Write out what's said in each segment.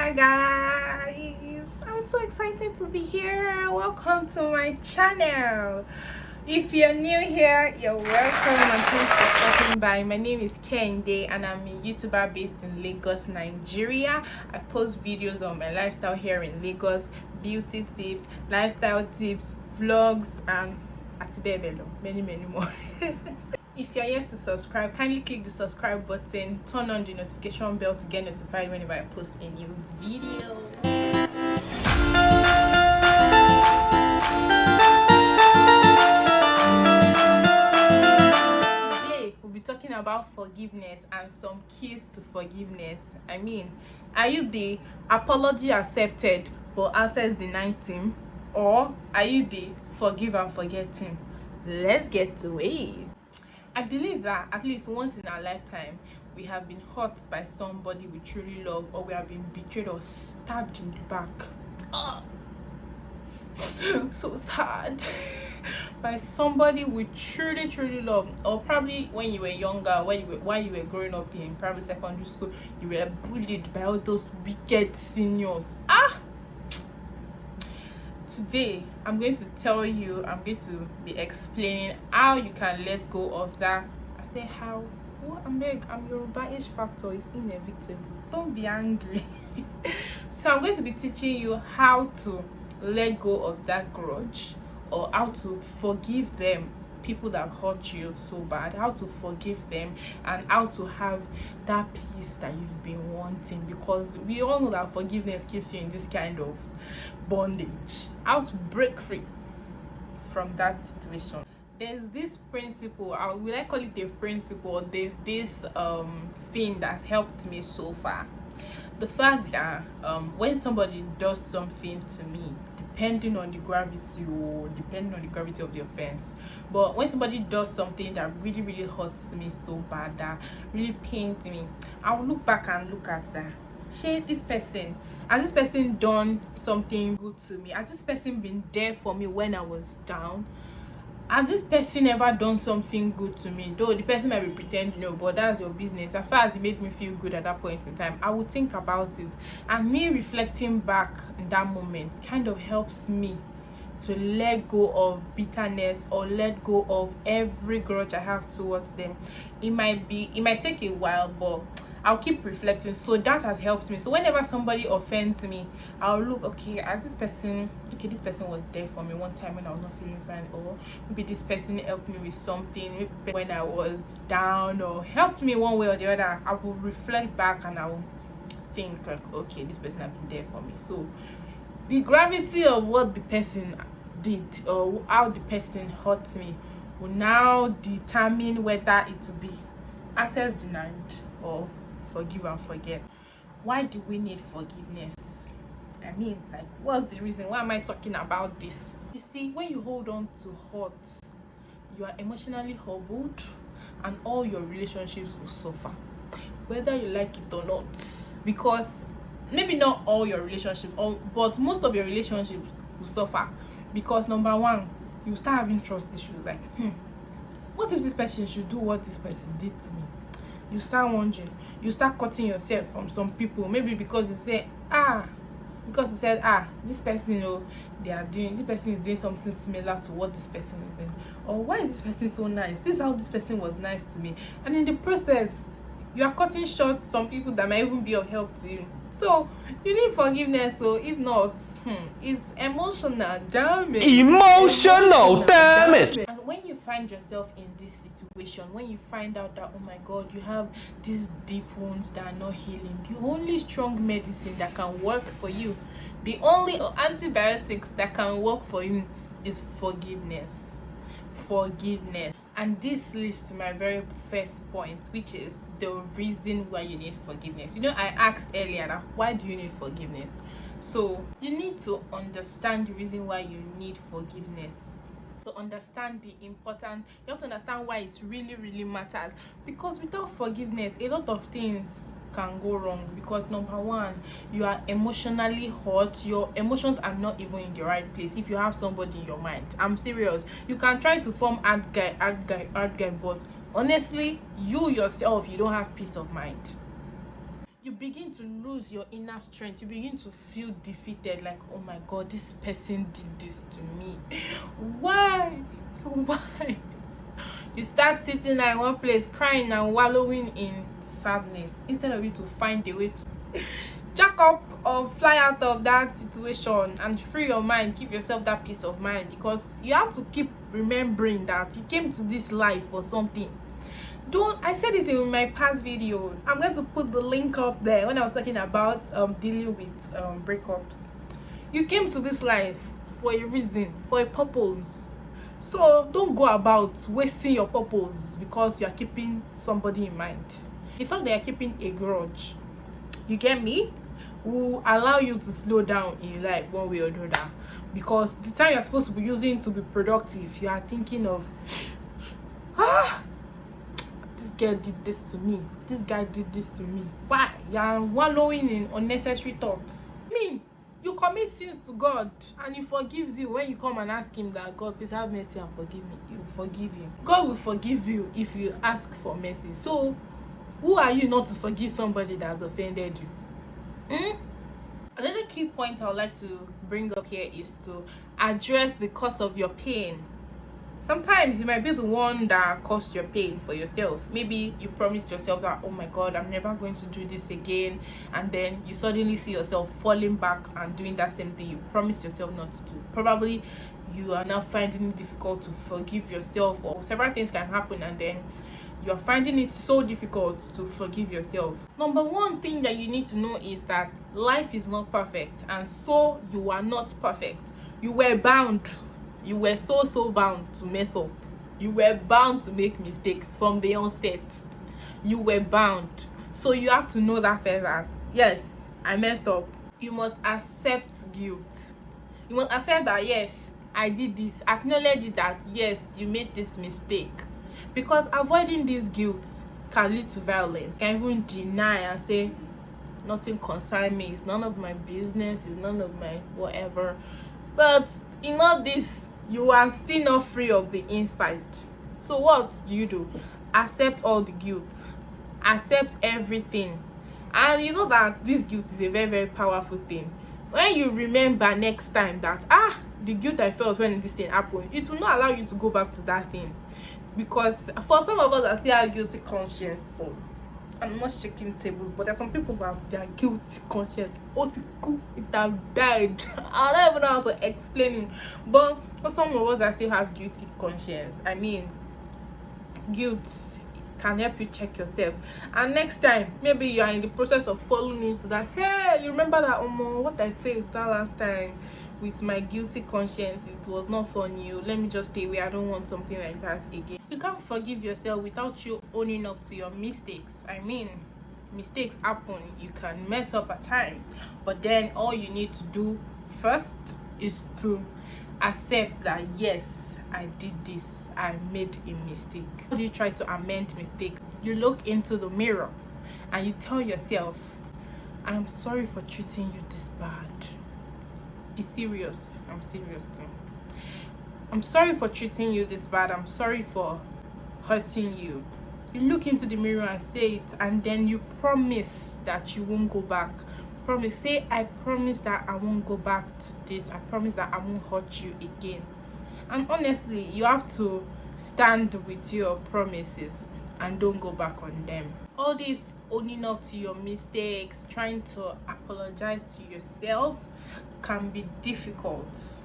Hi guys, I'm so excited to be here. Welcome to my channel. If you're new here, you're welcome and thanks for stopping by. My name is Kende and I'm a YouTuber based in Lagos, Nigeria. I post videos on my lifestyle here in Lagos, beauty tips, lifestyle tips, vlogs, and many more. If you're yet to subscribe, kindly click the subscribe button, turn on the notification bell to get notified whenever I post a new video. Today we'll be talking about forgiveness and some keys to forgiveness. I mean, are you the apology accepted but access denied team, or are you the forgive and forget team? Let's get to it. I believe that at least once in our lifetime, we have been hurt by somebody we truly love, or we have been betrayed or stabbed in the back. So sad. By somebody we truly love, or probably when you were younger, while you were growing up in primary, secondary school, you were bullied by all those wicked seniors. Today I'm going to be explaining how you can let go of that. I say how? What? I'm Yoruba-ish factor is inevitable. Don't be angry. So I'm going to be teaching you how to let go of that grudge, or how to forgive them, people that hurt you so bad, how to forgive them, and how to have that peace that you've been wanting, because we all know that forgiveness keeps you in this kind of bondage. How to break free from that situation. There's this principle, will I call it a principle? There's this thing that's helped me so far. The fact that when somebody does something to me, depending on the gravity of the offense, but when somebody does something that really hurts me so bad, that really pains me, I will look back and look at that. Has this person done something good to me? Has this person been there for me when I was down? Has this person ever done something good to me? Though the person might be pretending, no, but that's your business. As far as it made me feel good at that point in time, I would think about it. And me reflecting back in that moment kind of helps me to let go of bitterness, or let go of every grudge I have towards them. It might take a while, but I'll keep reflecting. So that has helped me. So whenever somebody offends me, I'll look, okay, this person was there for me one time when I was not feeling fine, or maybe this person helped me with something maybe when I was down, or helped me one way or the other. I will reflect back and I will think like, okay, this person has been there for me. So the gravity of what the person did, or how the person hurt me, will now determine whether it will be access denied or forgive and forget. Why do we need forgiveness? I mean, like, what's the reason? Why am I talking about this? You see, when you hold on to hurt, you are emotionally hobbled, and all your relationships will suffer, whether you like it or not. Because maybe not all your relationships, but most of your relationships will suffer, because number one, you start having trust issues. Like, what if this person should do what this person did to me? You start wondering. You start cutting yourself from some people, maybe because they say this person, this person is doing something similar to what this person is doing, or why is this person so nice? This is how this person was nice to me, and in the process, you are cutting short some people that might even be of help to you. So you need forgiveness. So if not, it's emotional damage. Emotional damage. And when you find yourself in this situation, when you find out that, oh my god, you have these deep wounds that are not healing, the only strong medicine that can work for you, the only antibiotics that can work for you, is forgiveness. And this leads to my very first point, which is the reason why you need forgiveness. I asked earlier that, why do you need forgiveness? So you need to understand the reason why you need forgiveness. To understand the importance, you have to understand why it really matters. Because without forgiveness, a lot of things can go wrong. Because number one, you are emotionally hurt. Your emotions are not even in the right place. If you have somebody in your mind, I'm serious, you can try to form hard guy, but honestly, you yourself, you don't have peace of mind. you begin to lose your inner strength. You begin to feel defeated, like, oh my god, this person did this to me. Why? You start sitting there in one place crying and wallowing in sadness instead of you to find a way to jack up or fly out of that situation and free your mind. Give yourself that peace of mind, because you have to keep remembering that you came to this life for something. I said it in my past video. I'm going to put the link up there when I was talking about dealing with breakups. You came to this life for a reason, for a purpose. So don't go about wasting your purpose because you're keeping somebody in mind. The fact that you're keeping a grudge, you get me, will allow you to slow down in life one way or another. Because the time you're supposed to be using to be productive, you are thinking of, this girl did this to me, this guy did this to me. Why? You're wallowing in unnecessary thoughts. You commit sins to God and he forgives you when you come and ask him that, God, please have mercy and forgive me. He will forgive you. God will forgive you if you ask for mercy. So who are you not to forgive somebody that has offended you? Another key point I would like to bring up here is to address the cause of your pain. Sometimes you might be the one that caused your pain for yourself. Maybe you promised yourself that, oh my god, I'm never going to do this again, and then you suddenly see yourself falling back and doing that same thing you promised yourself not to do. Probably you are now finding it difficult to forgive yourself, or several things can happen, and then you're finding it so difficult to forgive yourself. Number one thing that you need to know is that life is not perfect, and so you are not perfect. You were bound. You were so bound to mess up. You were bound to make mistakes from the onset. You were bound. So you have to know that first, that yes, I messed up. You must accept guilt. You must accept that yes, I did this. Acknowledge it that yes, you made this mistake. Because avoiding this guilt can lead to violence. You can even deny and say nothing concerns me, it's none of my business, it's none of my whatever. But in all this, you are still not free of the inside. So what do? Accept all the guilt. Accept everything. And you know that this guilt is a very, very powerful thing. When you remember next time that the guilt I felt when this thing happened, it will not allow you to go back to that thing. Because for some of us that still have guilty conscience, so I'm not shaking tables, but there are some people who have their guilty conscience. It have died. I don't even know how to explain it. But for some of us that still have guilty conscience, I mean, guilt can help you check yourself. And next time, maybe you are in the process of falling into that. Hey, you remember that what I faced that last time with my guilty conscience? It was not fun. Let me just stay away. I don't want something like that again. You can't forgive yourself without you owning up to your mistakes. I mean, mistakes happen. You can mess up at times, but then all you need to do first is to accept that yes, I did this. I made a mistake. How do you try to amend mistakes? You look into the mirror and you tell yourself, I am sorry for treating you this bad. Be serious. I'm serious too. I'm sorry for treating you this bad. I'm sorry for hurting you. You look into the mirror and say it, and then you promise that you won't go back. Promise. Say, I promise that I won't go back to this. I promise that I won't hurt you again. And honestly, you have to stand with your promises and don't go back on them. All this owning up to your mistakes, trying to apologize to yourself can be difficult.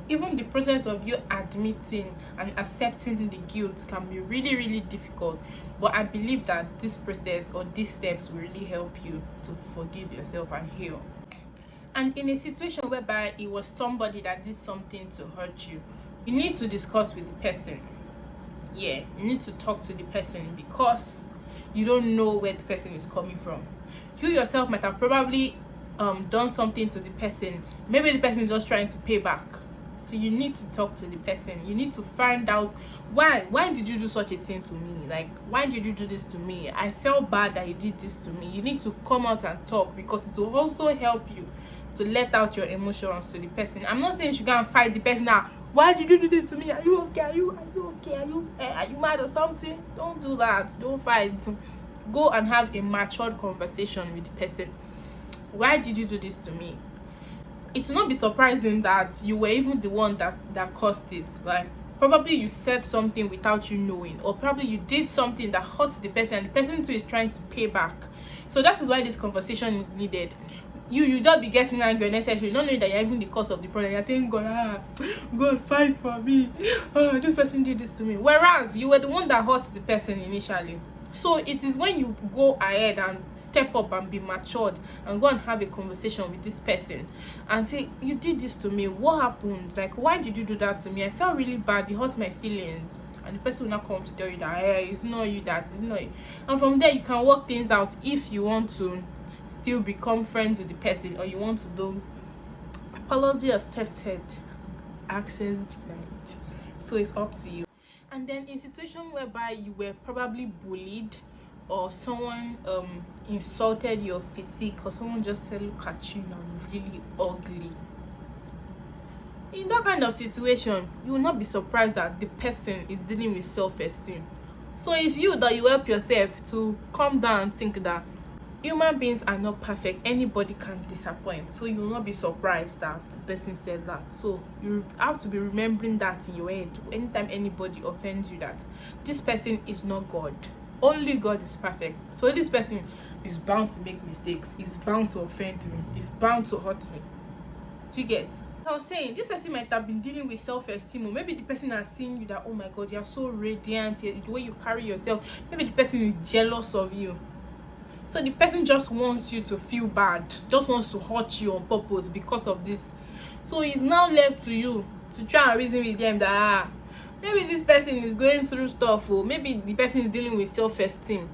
Even the process of you admitting and accepting the guilt can be really, really difficult. But I believe that this process or these steps will really help you to forgive yourself and heal. And in a situation whereby it was somebody that did something to hurt you, you need to discuss with the person. You need to talk to the person, because you don't know where the person is coming from. You yourself might have probably done something to the person. Maybe the person is just trying to pay back. So you need to talk to the person. You need to find out why did you do such a thing to me? Like, why did you do this to me? I felt bad that you did this to me. You need to come out and talk, because it will also help you to let out your emotions to the person. I'm not saying you should go and fight the person now. Why did you do this to me? Are you okay? Are you okay? Are you mad or something? Don't do that. Don't fight. go and have a matured conversation with the person. Why did you do this to me? It will not be surprising that you were even the one that caused it. Like, probably you said something without you knowing, or probably you did something that hurt the person, and the person too is trying to pay back. So that is why this conversation is needed. You just be getting angry unnecessarily, not knowing that you're even the cause of the problem. You're thinking, God fight for me. Oh, this person did this to me. Whereas you were the one that hurt the person initially. So it is when you go ahead and step up and be matured and go and have a conversation with this person and say, you did this to me, what happened? Like, why did you do that to me? I felt really bad, it hurt my feelings. And the person will not come to tell you that, hey, it's not you, that it's not you. And from there you can work things out if you want to still become friends with the person, or you want to do apology accepted, access denied. So it's up to you. And then in situation whereby you were probably bullied, or someone insulted your physique, or someone just said, look at you, you're really ugly. In that kind of situation, you will not be surprised that the person is dealing with self-esteem. So it's you that you help yourself to calm down and think that human beings are not perfect. Anybody can disappoint. So you will not be surprised that the person said that. So you have to be remembering that in your head anytime anybody offends you, that this person is not God. Only God is perfect. So this person is bound to make mistakes. Is bound to offend me. Is bound to hurt me. You get? I was saying, this person might have been dealing with self-esteem, or maybe the person has seen you that, oh my God, you're so radiant, the way you carry yourself. Maybe the person is jealous of you. So the person just wants you to feel bad, just wants to hurt you on purpose because of this. So it's now left to you to try and reason with them that maybe this person is going through stuff, or maybe the person is dealing with self-esteem.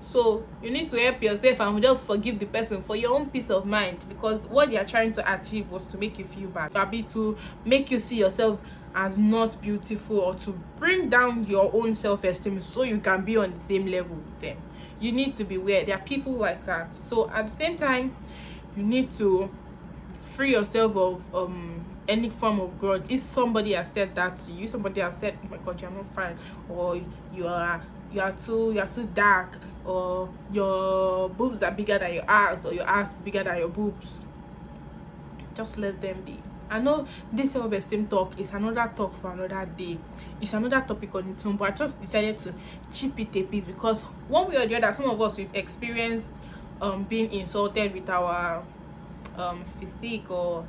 So you need to help yourself and just forgive the person for your own peace of mind, because what they are trying to achieve was to make you feel bad, maybe to make you see yourself as not beautiful, or to bring down your own self-esteem so you can be on the same level with them. You need to be aware there are people like that. So at the same time, you need to free yourself of any form of grudge. If somebody has said that to you, somebody has said, oh my God, you're not fine, or you are too dark, or your boobs are bigger than your ass, or your ass is bigger than your boobs, just let them be. I know this self-esteem talk is another talk for another day. It's another topic on its own, but I just decided to chip it a bit, because one way or the other, some of us, we've experienced being insulted with our physique, or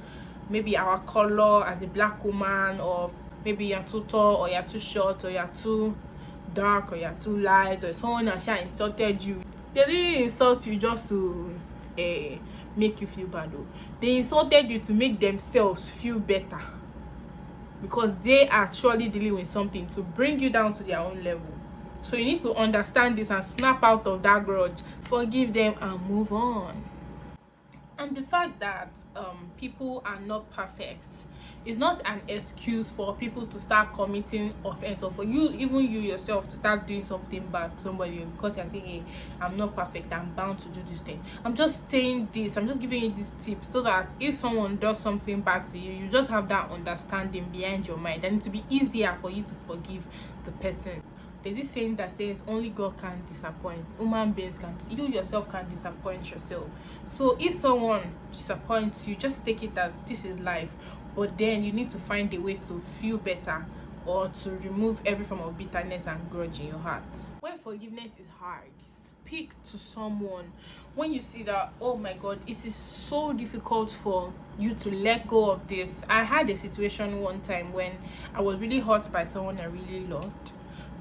maybe our color as a black woman, or maybe you're too tall, or you're too short, or you're too dark, or you're too light, or someone has insulted you. They didn't insult you just to make you feel bad, though. They insulted you to make themselves feel better, because they are actually dealing with something to bring you down to their own level. So you need to understand this and snap out of that grudge, forgive them, and move on. And the fact that people are not perfect is not an excuse for people to start committing offense, or for you, even you yourself, to start doing something bad to somebody because you're saying, hey, I'm not perfect, I'm bound to do this thing. I'm just saying this, I'm just giving you this tip, so that if someone does something bad to you, you just have that understanding behind your mind, and it will be easier for you to forgive the person. There's this saying that says only God can disappoint. Human beings can't. You yourself can disappoint yourself. So if someone disappoints you, just take it as this is life. But then you need to find a way to feel better, or to remove every form of bitterness and grudge in your heart. When forgiveness is hard, speak to someone. When you see that, oh my God, it is so difficult for you to let go of this. I had a situation one time when I was really hurt by someone I really loved.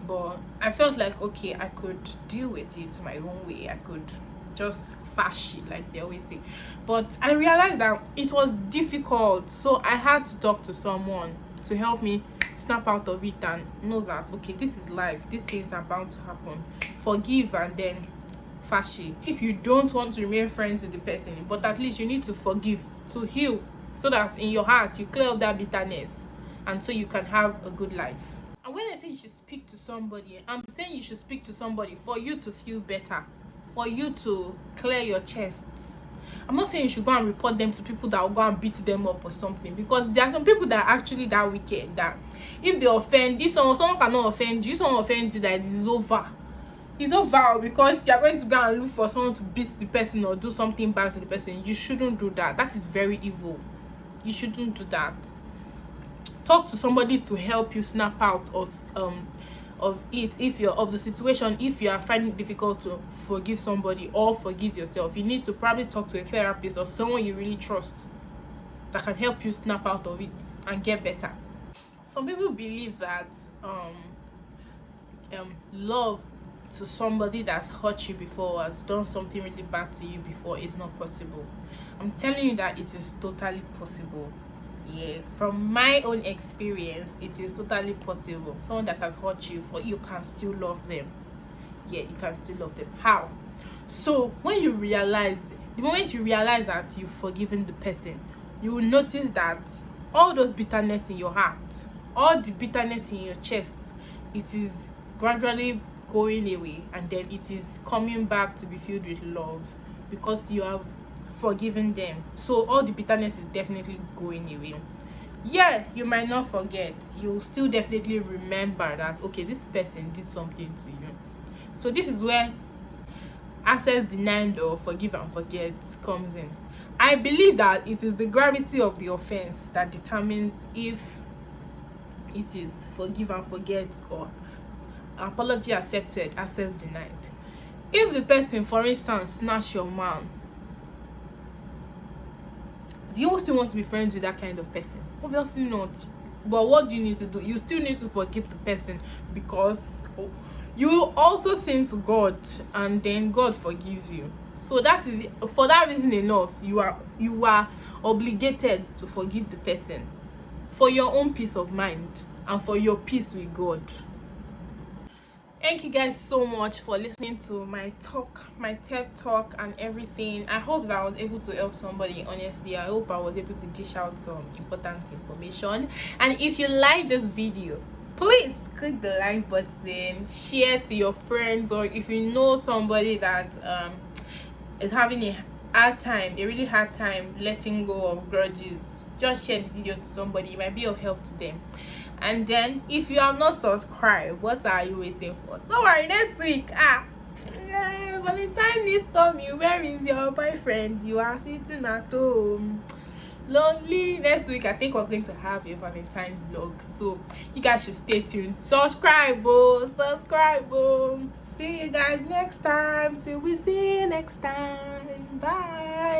But I felt like, okay, I could deal with it my own way. I could just fash it, like they always say. But I realized that it was difficult. So I had to talk to someone to help me snap out of it and know that, okay, this is life. These things are bound to happen. Forgive and then fash it. If you don't want to remain friends with the person, but at least you need to forgive to heal, so that in your heart you clear up that bitterness, and so you can have a good life. And when I say you should speak to somebody, I'm saying you should speak to somebody for you to feel better, for you to clear your chests. I'm not saying you should go and report them to people that will go and beat them up or something, because there are some people that are actually that wicked, that if they offend, if someone cannot offend you, if someone offends you, that it is over. it's not vow because you're going to go and look for someone to beat the person or do something bad to the person. You shouldn't do that. That is very evil. You shouldn't do that. Talk to somebody to help you snap out of it. If you're of the situation, if you are finding it difficult to forgive somebody or forgive yourself, you need to probably talk to a therapist or someone you really trust that can help you snap out of it and get better. Some people believe that love to somebody that's hurt you before or has done something really bad to you before is not possible. I'm telling you that it is totally possible. Yeah, from my own experience, it is totally possible. Someone that has hurt you, for you can still love them. Yeah, you can still love them. How? So when you realize, the moment you realize that you've forgiven the person, you will notice that all those bitterness in your heart, all the bitterness in your chest, it is gradually going away, and then it is coming back to be filled with love because you have forgiven them. So all the bitterness is definitely going away. Yeah, you might not forget, you'll still definitely remember that okay, this person did something to you. So this is where access denied or forgive and forget comes in. I believe that it is the gravity of the offense that determines if it is forgive and forget or apology accepted, access denied. If the person, for instance, snatch your man, do you still want to be friends with that kind of person? Obviously not. But what do you need to do? You still need to forgive the person because you also sin to God and then God forgives you. So that is, for that reason enough, you are obligated to forgive the person for your own peace of mind and for your peace with God. Thank you guys so much for listening to my talk, my TED talk and everything. I hope that I was able to help somebody. Honestly, I hope I was able to dish out some important information. And if you like this video, please click the like button, share to your friends, or if you know somebody that is having a really hard time letting go of grudges, just share the video to somebody. It might be of help to them. And then if you have not subscribed, what are you waiting for? Don't worry, next week Valentine is coming. Where is your boyfriend? You are sitting at home lonely. Next week I think we're going to have a Valentine vlog, so you guys should stay tuned. Subscribe. See you guys next time. Till we see you next time. Bye.